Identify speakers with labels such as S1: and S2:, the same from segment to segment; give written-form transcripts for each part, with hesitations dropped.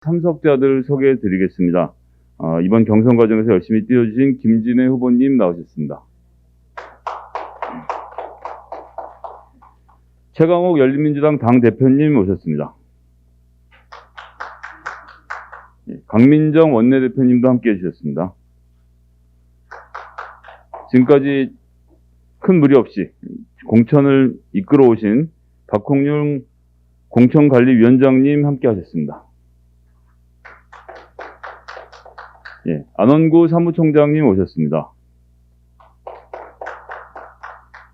S1: 참석자들 소개해 드리겠습니다. 이번 경선 과정에서 열심히 뛰어주신 김진애 후보님 나오셨습니다. 최강욱 열린민주당 당대표님 오셨습니다. 강민정 원내대표님도 함께해 주셨습니다. 지금까지 큰 무리 없이 공천을 이끌어 오신 박홍률 공천관리위원장님 함께 하셨습니다. 안원구 사무총장님 오셨습니다.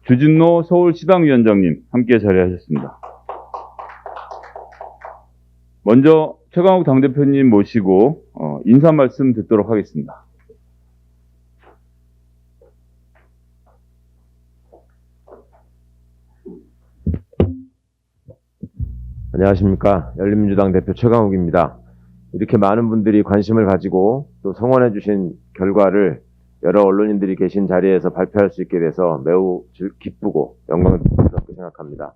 S1: 주진노 서울시당위원장님 함께 자리하셨습니다. 먼저 최강욱 당대표님 모시고 인사 말씀 듣도록 하겠습니다.
S2: 안녕하십니까. 열린민주당 대표 최강욱입니다. 이렇게 많은 분들이 관심을 가지고 또 성원해 주신 결과를 여러 언론인들이 계신 자리에서 발표할 수 있게 돼서 매우 기쁘고 영광스럽게 생각합니다.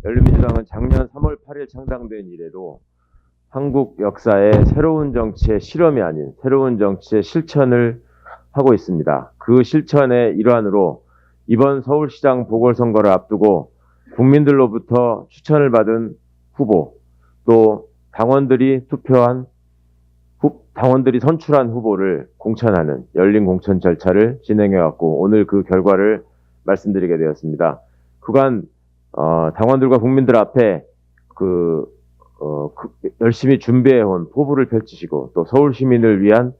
S2: 열린민주당은 작년 3월 8일 창당된 이래로 한국 역사의 새로운 정치의 실험이 아닌 새로운 정치의 실천을 하고 있습니다. 그 실천의 일환으로 이번 서울시장 보궐선거를 앞두고 국민들로부터 추천을 받은 후보, 또 당원들이 선출한 후보를 공천하는 열린 공천 절차를 진행해왔고 오늘 그 결과를 말씀드리게 되었습니다. 그간 당원들과 국민들 앞에 열심히 준비해온 포부를 펼치시고 또 서울 시민을 위한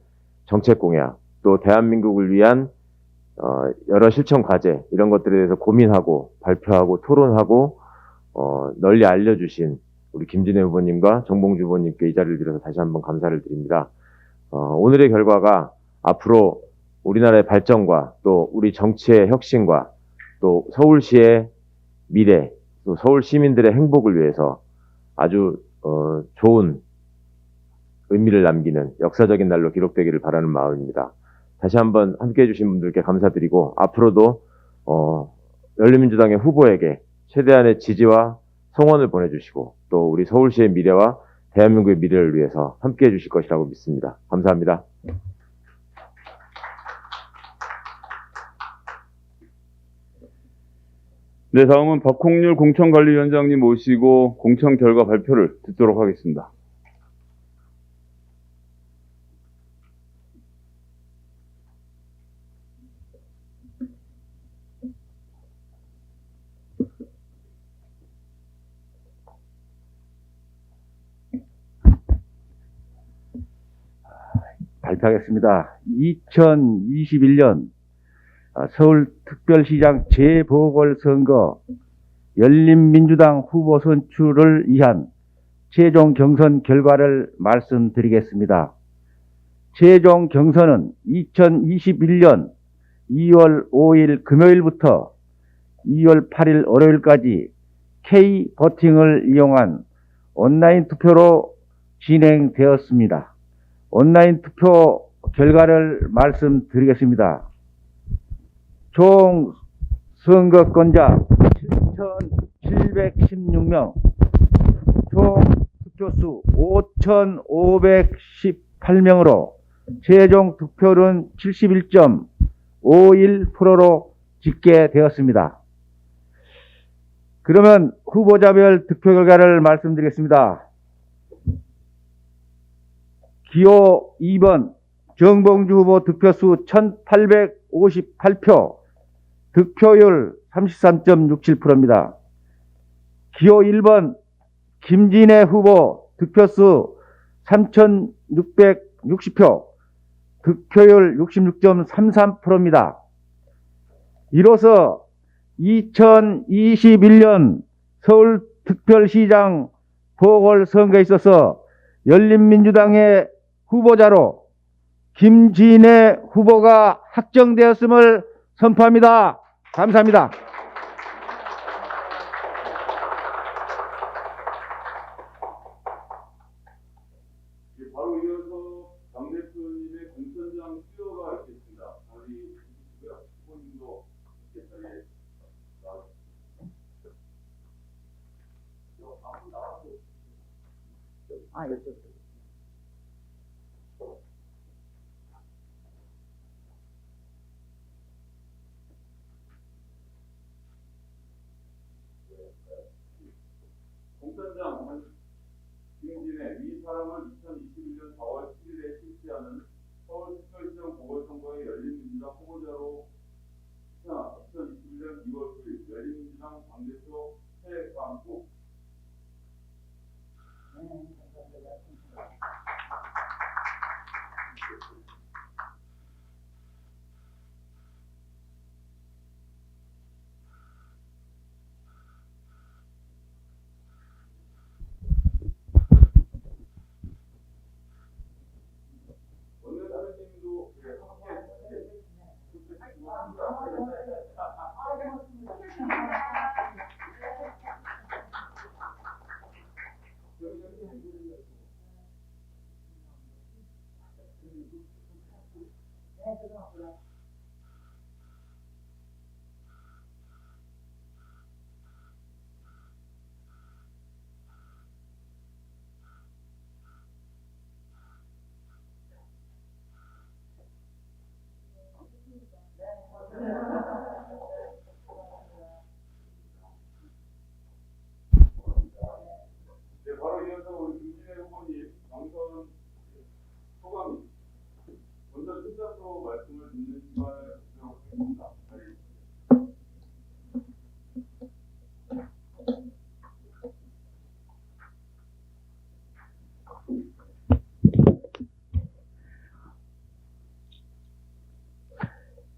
S2: 정책 공약, 또 대한민국을 위한 여러 실천 과제 이런 것들에 대해서 고민하고 발표하고 토론하고 널리 알려주신 우리 김진애 후보님과 정봉주 후보님께 이 자리를 빌어서 다시 한번 감사를 드립니다. 오늘의 결과가 앞으로 우리나라의 발전과 또 우리 정치의 혁신과 또 서울시의 미래, 또 서울 시민들의 행복을 위해서 아주 좋은 의미를 남기는 역사적인 날로 기록되기를 바라는 마음입니다. 다시 한번 함께해 주신 분들께 감사드리고 앞으로도 열린민주당의 후보에게 최대한의 지지와 성원을 보내주시고 또 우리 서울시의 미래와 대한민국의 미래를 위해서 함께해 주실 것이라고 믿습니다. 감사합니다.
S1: 네, 다음은 박홍률 공천관리위원장님 모시고 공천 결과 발표를 듣도록 하겠습니다.
S3: 발표하겠습니다. 2021년 서울특별시장 재보궐선거 열린민주당 후보 선출을 위한 최종 경선 결과를 말씀드리겠습니다. 최종 경선은 2021년 2월 5일 금요일부터 2월 8일 월요일까지 K버팅을 이용한 온라인 투표로 진행되었습니다. 온라인 투표 결과를 말씀드리겠습니다. 총 선거권자 7,716명, 총 투표수 5,518명으로 최종 득표율은 71.51%로 집계되었습니다. 그러면 후보자별 득표 결과를 말씀드리겠습니다. 기호 2번 정봉주 후보 득표수 1,858표, 득표율 33.67%입니다. 기호 1번 김진애 후보 득표수 3,660표, 득표율 66.33%입니다. 이로써 2021년 서울특별시장 보궐선거에 있어서 열린민주당의 후보자로 김진애 후보가 확정되었음을 선포합니다. 감사합니다.
S1: 바로 이어서 당대표님의 공천장 수여가 있겠습니다. 우리 후보님도 이렇게 자리에 나와주세요. 네, 바로 이어서 우리 김진애 후보님 당선 소감 먼저 순서로 말씀을 듣는 시간을 갖도록 하겠습니다.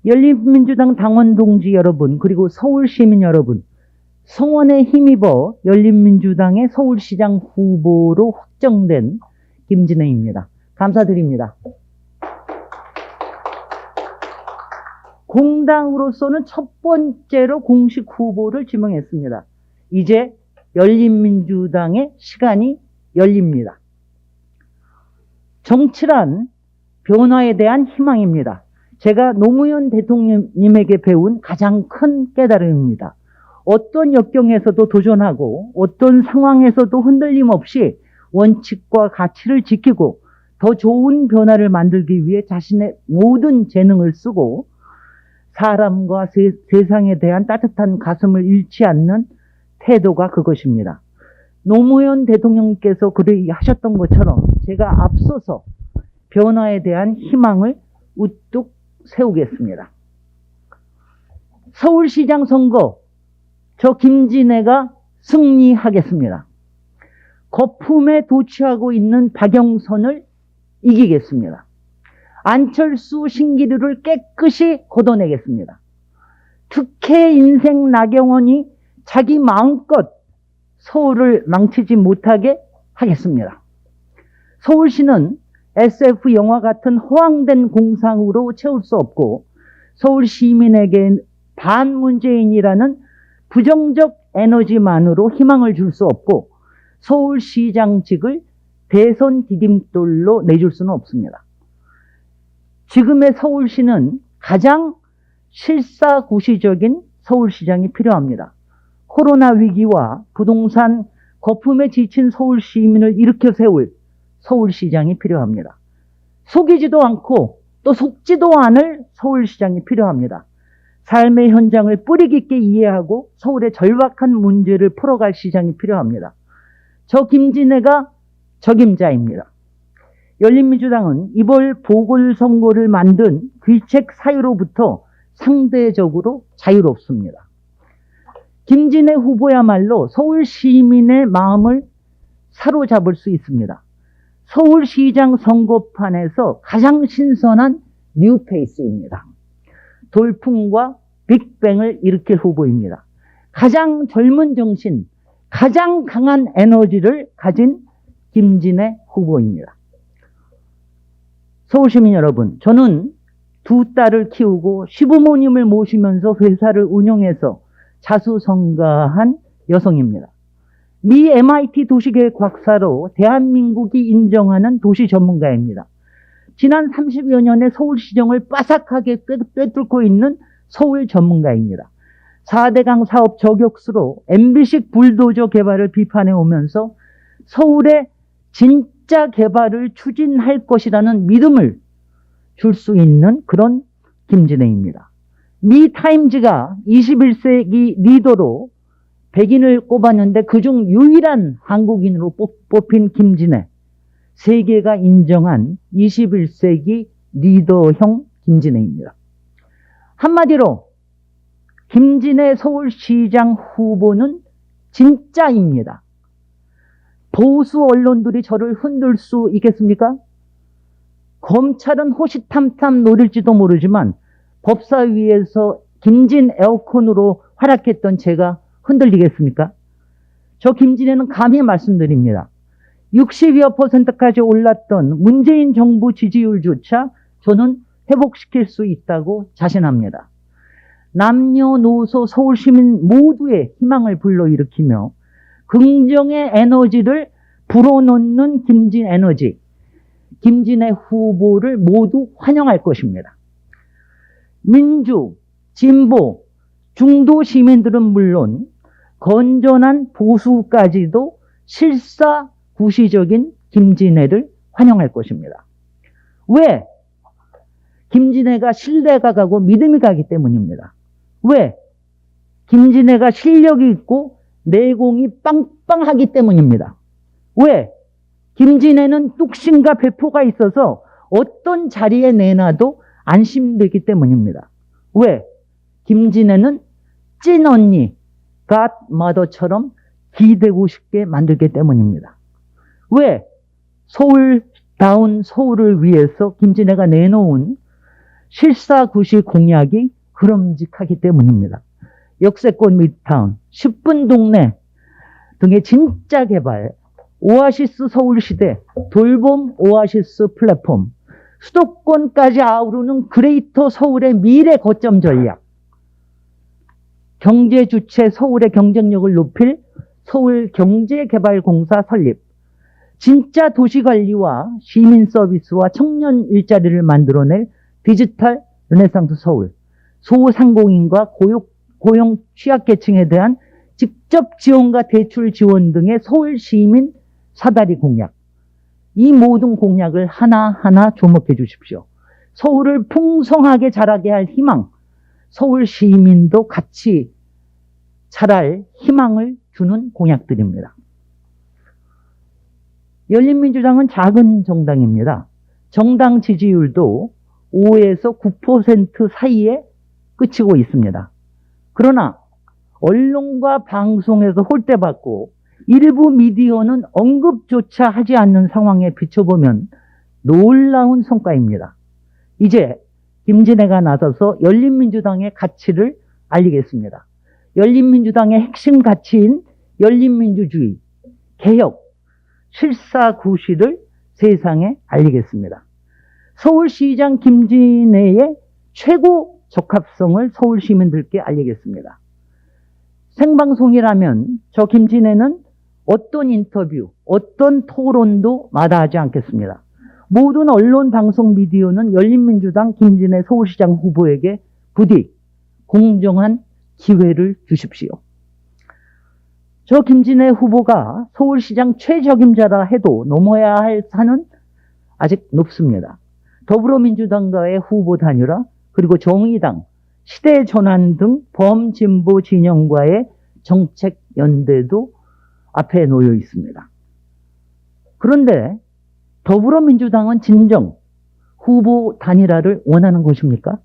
S4: 열린민주당 당원 동지 여러분, 그리고 서울시민 여러분, 성원에 힘입어 열린민주당의 서울시장 후보로 확정된 김진애입니다. 감사드립니다. 공당으로서는 첫 번째로 공식 후보를 지명했습니다. 이제 열린민주당의 시간이 열립니다. 정치란 변화에 대한 희망입니다. 제가 노무현 대통령님에게 배운 가장 큰 깨달음입니다. 어떤 역경에서도 도전하고 어떤 상황에서도 흔들림 없이 원칙과 가치를 지키고 더 좋은 변화를 만들기 위해 자신의 모든 재능을 쓰고 사람과 세상에 대한 따뜻한 가슴을 잃지 않는 태도가 그것입니다. 노무현 대통령께서 그리 하셨던 것처럼 제가 앞서서 변화에 대한 희망을 우뚝 세우겠습니다. 서울시장 선거, 저 김진애가 승리하겠습니다. 거품에 도취하고 있는 박영선을 이기겠습니다. 안철수, 신기루를 깨끗이 걷어내겠습니다. 특혜 인생 나경원이 자기 마음껏 서울을 망치지 못하게 하겠습니다. 서울시는 SF 영화 같은 허황된 공상으로 채울 수 없고 서울 시민에게 반문재인이라는 부정적 에너지만으로 희망을 줄 수 없고 서울시장직을 대선 디딤돌로 내줄 수는 없습니다. 지금의 서울시는 가장 실사구시적인 서울시장이 필요합니다. 코로나 위기와 부동산 거품에 지친 서울 시민을 일으켜 세울 서울시장이 필요합니다. 속이지도 않고 또 속지도 않을 서울시장이 필요합니다. 삶의 현장을 뿌리 깊게 이해하고 서울의 절박한 문제를 풀어갈 시장이 필요합니다. 저 김진애가 적임자입니다. 열린민주당은 이번 보궐선거를 만든 귀책 사유로부터 상대적으로 자유롭습니다. 김진애 후보야말로 서울 시민의 마음을 사로잡을 수 있습니다. 서울시장 선거판에서 가장 신선한 뉴페이스입니다. 돌풍과 빅뱅을 일으킬 후보입니다. 가장 젊은 정신, 가장 강한 에너지를 가진 김진애 후보입니다. 서울시민 여러분, 저는 두 딸을 키우고 시부모님을 모시면서 회사를 운영해서 자수성가한 여성입니다. 미 MIT 도시계획 박사로 대한민국이 인정하는 도시 전문가입니다. 지난 30여 년의 서울시정을 빠삭하게 꿰뚫고 있는 서울 전문가입니다. 4대강 사업 저격수로 MB식 불도저 개발을 비판해 오면서 서울의 진짜 개발을 추진할 것이라는 믿음을 줄 수 있는 그런 김진애입니다. 미 타임즈가 21세기 리더로 백인을 꼽았는데 그중 유일한 한국인으로 뽑힌 김진애. 세계가 인정한 21세기 리더형 김진애입니다. 한마디로 김진애 서울시장 후보는 진짜입니다. 보수 언론들이 저를 흔들 수 있겠습니까? 검찰은 호시탐탐 노릴지도 모르지만 법사위에서 김진 에어컨으로 활약했던 제가 흔들리겠습니까? 저 김진애는 감히 말씀드립니다. 60여 %까지 올랐던 문재인 정부 지지율조차 저는 회복시킬 수 있다고 자신합니다. 남녀노소 서울시민 모두의 희망을 불러일으키며 긍정의 에너지를 불어넣는 김진에너지, 김진애 후보를 모두 환영할 것입니다. 민주, 진보, 중도 시민들은 물론 건전한 보수까지도 실사구시적인 김진애를 환영할 것입니다. 왜? 김진애가 신뢰가 가고 믿음이 가기 때문입니다. 왜? 김진애가 실력이 있고 내공이 빵빵하기 때문입니다. 왜? 김진애는 뚝심과 배포가 있어서 어떤 자리에 내놔도 안심되기 때문입니다. 왜? 김진애는 찐언니, 갓마더처럼 기대고 싶게 만들기 때문입니다. 왜? 서울다운 서울을 위해서 김진애가 내놓은 실사구시 공약이 그럼직하기 때문입니다. 역세권 미타운, 10분 동네 등의 진짜 개발, 오아시스 서울시대, 돌봄 오아시스 플랫폼, 수도권까지 아우르는 그레이터 서울의 미래 거점 전략, 경제 주체 서울의 경쟁력을 높일 서울경제개발공사 설립, 진짜 도시관리와 시민 서비스와 청년 일자리를 만들어낼 디지털 르네상스 서울, 소상공인과 고용 취약계층에 대한 직접 지원과 대출 지원 등의 서울 시민 사다리 공약, 이 모든 공약을 하나하나 주목해 주십시오. 서울을 풍성하게 자라게 할 희망, 서울 시민도 같이 자랄 희망을 주는 공약들입니다. 열린민주당은 작은 정당입니다. 정당 지지율도 5에서 9% 사이에 그치고 있습니다. 그러나 언론과 방송에서 홀대받고 일부 미디어는 언급조차 하지 않는 상황에 비춰보면 놀라운 성과입니다. 이제 김진애가 나서서 열린민주당의 가치를 알리겠습니다. 열린민주당의 핵심 가치인 열린민주주의, 개혁, 실사구시를 세상에 알리겠습니다. 서울시장 김진애의 최고 적합성을 서울 시민들께 알리겠습니다. 생방송이라면 저 김진애는 어떤 인터뷰, 어떤 토론도 마다하지 않겠습니다. 모든 언론, 방송, 미디어는 열린민주당 김진애 서울시장 후보에게 부디 공정한 기회를 주십시오. 저 김진애 후보가 서울시장 최적임자라 해도 넘어야 할 산은 아직 높습니다. 더불어민주당과의 후보 단일화, 그리고 정의당, 시대전환 등 범진보 진영과의 정책 연대도 앞에 놓여 있습니다. 그런데 더불어민주당은 진정 후보 단일화를 원하는 것입니까?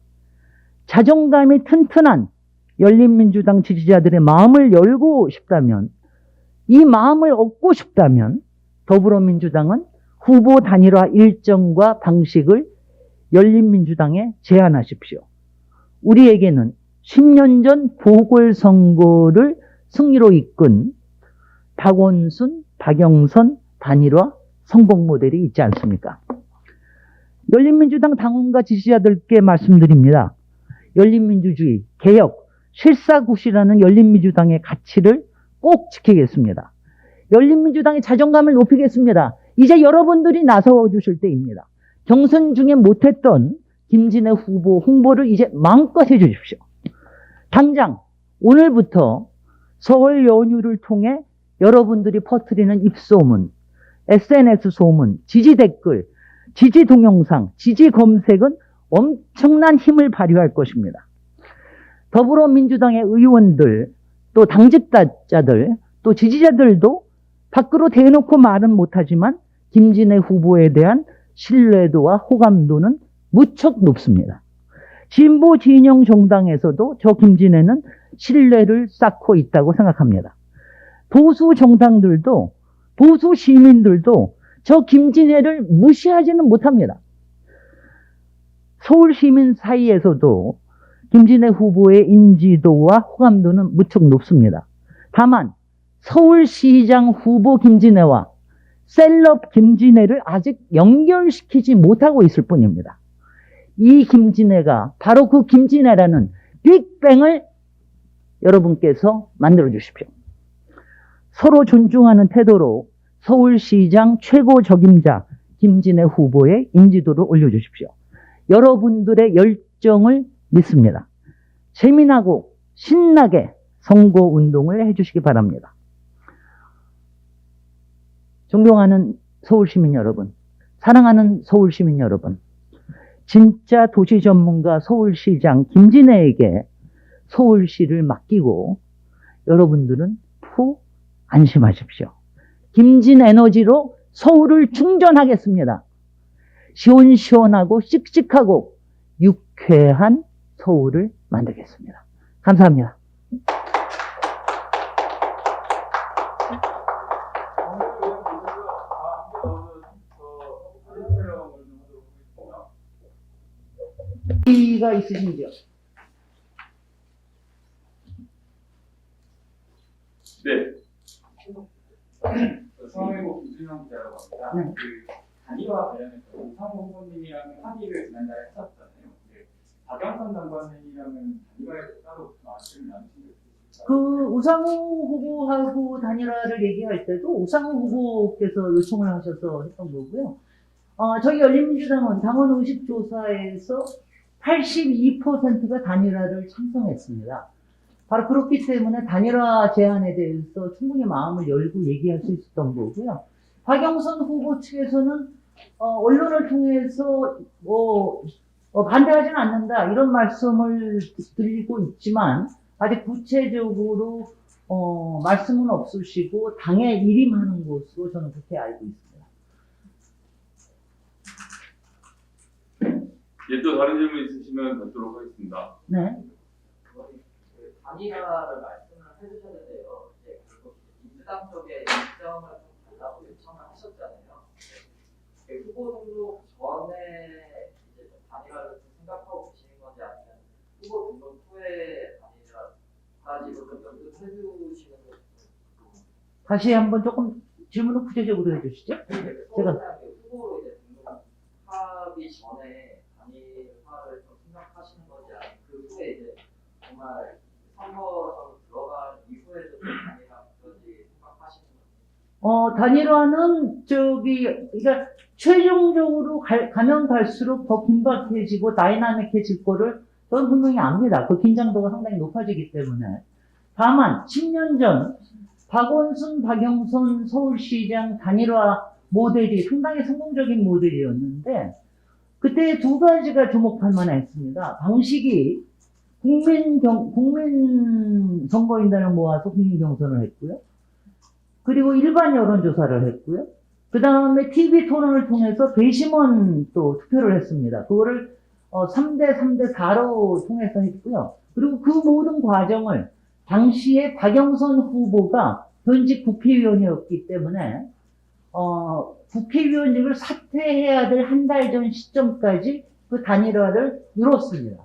S4: 자존감이 튼튼한 열린민주당 지지자들의 마음을 열고 싶다면, 이 마음을 얻고 싶다면 더불어민주당은 후보 단일화 일정과 방식을 열린민주당에 제안하십시오. 우리에게는 10년 전 보궐선거를 승리로 이끈 박원순, 박영선 단일화 성공 모델이 있지 않습니까? 열린민주당 당원과 지지자들께 말씀드립니다. 열린민주주의, 개혁, 실사구시라는 열린민주당의 가치를 꼭 지키겠습니다. 열린민주당의 자존감을 높이겠습니다. 이제 여러분들이 나서주실 때입니다. 경선 중에 못했던 김진애 후보 홍보를 이제 마음껏 해주십시오. 당장 오늘부터 설 연휴를 통해 여러분들이 퍼뜨리는 입소문, SNS 소문, 지지 댓글, 지지 동영상, 지지 검색은 엄청난 힘을 발휘할 것입니다. 더불어민주당의 의원들, 또 당직자들, 또 지지자들도 밖으로 대놓고 말은 못하지만 김진애 후보에 대한 신뢰도와 호감도는 무척 높습니다. 진보 진영 정당에서도 저 김진애는 신뢰를 쌓고 있다고 생각합니다. 보수 정당들도, 보수 시민들도 저 김진애를 무시하지는 못합니다. 서울 시민 사이에서도 김진애 후보의 인지도와 호감도는 무척 높습니다. 다만 서울시장 후보 김진애와 셀럽 김진애를 아직 연결시키지 못하고 있을 뿐입니다. 이 김진애가 바로 그 김진애라는 빅뱅을 여러분께서 만들어 주십시오. 서로 존중하는 태도로 서울시장 최고 적임자 김진애 후보의 인지도를 올려주십시오. 여러분들의 열정을 믿습니다. 재미나고 신나게 선거운동을 해주시기 바랍니다. 존경하는 서울시민 여러분, 사랑하는 서울시민 여러분, 진짜 도시 전문가 서울시장 김진애에게 서울시를 맡기고 여러분들은 푹 안심하십시오. 김진에너지로 서울을 충전하겠습니다. 시원시원하고 씩씩하고 유쾌한 서울을 만들겠습니다. 감사합니다. 가 있으신지요?
S1: 네. 서울고 김준영 기자라고 합니다.
S4: 네.
S1: 그 단일화 관련해서 우상호 후보님이랑 합의를 지난달에 했었잖아요. 네. 박영선 장관님이랑은 단일화에 따로 말씀을 나누신 게 있으실까요?
S4: 그 우상호 후보하고 단일화를 얘기할 때도 우상호 후보께서 요청을 하셔서 했던 거고요. 저희 열린민주당은 당원 의식 조사에서 82%가 단일화를 찬성했습니다. 바로 그렇기 때문에 단일화 제안에 대해서 충분히 마음을 열고 얘기할 수 있었던 거고요. 박영선 후보 측에서는 언론을 통해서 반대하지는 않는다 이런 말씀을 드리고 있지만 아직 구체적으로 말씀은 없으시고 당에 일임하는 것으로 저는 그렇게 알고 있습니다.
S1: 예, 또 다른 질문 있으시면 받도록 하겠습니다.
S4: 네.
S5: 단일화를 말씀을 해주셨는데요. 이제 결국 민주당 쪽에 일정을 좀 달라고 요청을 하셨잖아요. 네. 후보 등록 전에 이제 좀 단일화를 좀 생각하고 계시는 건지 아니면 후보 등록 후에 단일화까지도 좀 연습해 주시는 건지.
S4: 다시 한번 조금 질문을 구체적으로 해주시죠.
S5: 제가 후보로 이제 등록하기 전에 단일화를 좀 생각하시는 건지 아니면 그 후에 이제 정말 선거로 들어간 이후에도 단일화까지 생각하시는 건지.
S4: 단일화는 그러니까 최종적으로 가면 갈수록 더 긴박해지고 다이나믹해질 거를 저는 분명히 압니다. 그 긴장도가 상당히 높아지기 때문에. 다만 10년 전 박원순, 박영선 서울시장 단일화 모델이 상당히 성공적인 모델이었는데 그때 두 가지가 주목할 만했습니다. 방식이 국민 선거인단을 모아서 국민 경선을 했고요. 그리고 일반 여론조사를 했고요. 그 다음에 TV 토론을 통해서 배심원 또 투표를 했습니다. 그거를 3대 3대 4로 통해서 했고요. 그리고 그 모든 과정을 당시에 박영선 후보가 현직 국회의원이었기 때문에 국회의원직을 사퇴해야 될 한 달 전 시점까지 그 단일화를 이뤘습니다.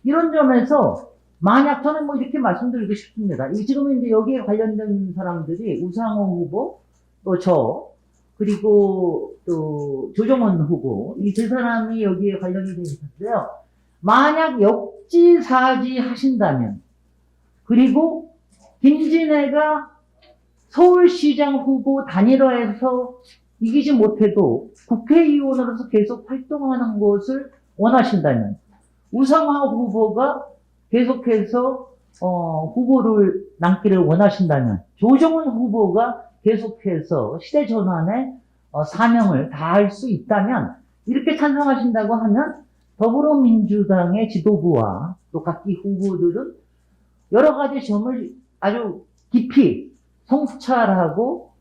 S4: 이런 점에서 만약 저는 뭐 이렇게 말씀드리고 싶습니다. 지금은 이제 여기에 관련된 사람들이 우상호 후보, 또 저, 그리고 또 조정원 후보, 이 세 사람이 여기에 관련이 되어 있었어요. 만약 역지사지 하신다면, 그리고 김진애가 서울시장 후보 단일화에서 이기지 못해도 국회의원으로서 계속 활동하는 것을 원하신다면, 우상호 후보가 계속해서 후보를 남기를 원하신다면, 조정원 후보가 계속해서 시대 전환의 사명을 다할 수 있다면, 이렇게 찬성하신다고 하면 더불어민주당의 지도부와 또 각기 후보들은 여러 가지 점을 아주 깊이 성찰하고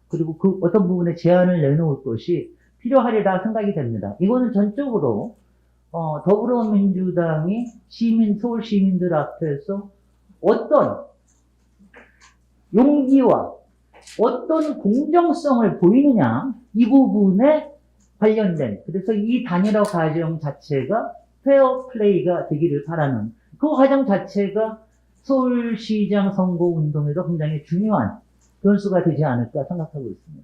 S4: 그리고 그 어떤 부분에 제안을 내놓을 것이 필요하리라 생각이 됩니다. 이거는 전적으로 더불어민주당이 서울 시민들 앞에서 어떤 용기와 어떤 공정성을 보이느냐, 이 부분에 관련된, 그래서 이 단일화 과정 자체가 페어 플레이가 되기를 바라는, 그 과정 자체가 서울시장 선거 운동에도 굉장히 중요한 변수가 되지 않을까 생각하고 있습니다.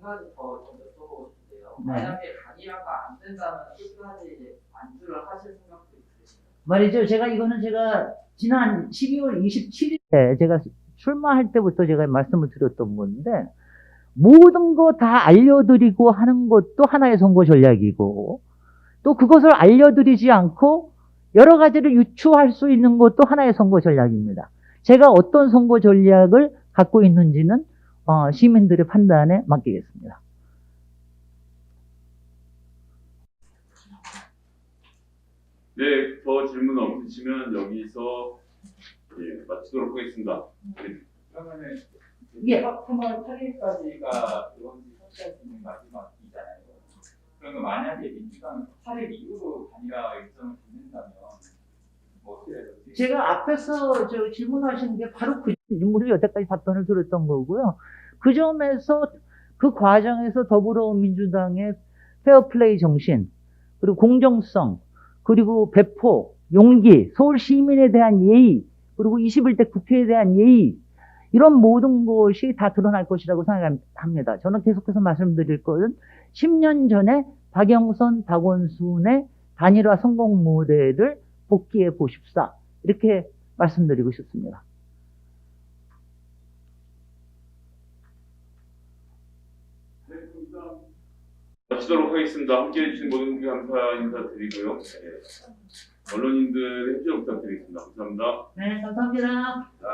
S5: 한 가지 더 좀 여쭤보고 싶은데요.
S4: 네.
S5: 만약에 단일화가 안 된다면 끝까지 이제 안주를 하실 생각도 있으신가요?
S4: 말이죠. 제가 지난 12월 27일에 제가 출마할 때부터 제가 말씀을 드렸던 건데, 모든 거 다 알려드리고 하는 것도 하나의 선거 전략이고, 또 그것을 알려드리지 않고 여러 가지를 유추할 수 있는 것도 하나의 선거 전략입니다. 제가 어떤 선거 전략을 갖고 있는지는 시민들의 판단에 맡기겠습니다.
S6: 네, 더 질문 없으시면 여기서 마치도록 하겠습니다.
S1: 그러면은
S4: 예.
S1: 3월 8일까지가 의원직 설치할 수 있는 마지막이잖아요. 그러면 만약에 민주당은 8일 이후로 단일화 일정을 잡는다면 뭐 어떻게 해야 되지?
S4: 제가 앞에서 질문하신 게 바로 그 질문을 여태까지 답변을 드렸던 거고요. 그 점에서, 그 과정에서 더불어민주당의 페어플레이 정신, 그리고 공정성, 그리고 배포, 용기, 서울 시민에 대한 예의, 그리고 21대 국회에 대한 예의, 이런 모든 것이 다 드러날 것이라고 생각합니다. 저는 계속해서 말씀드릴 것은 10년 전에 박영선, 박원순의 단일화 성공 모델을 복귀해 보십사. 이렇게 말씀드리고 싶습니다.
S6: 네, 마치도록 하겠습니다. 함께해 주신 모든 분께 감사 인사드리고요. 언론인들 협조 부탁드리겠습니다. 감사합니다.
S4: 네, 감사합니다.
S6: 자.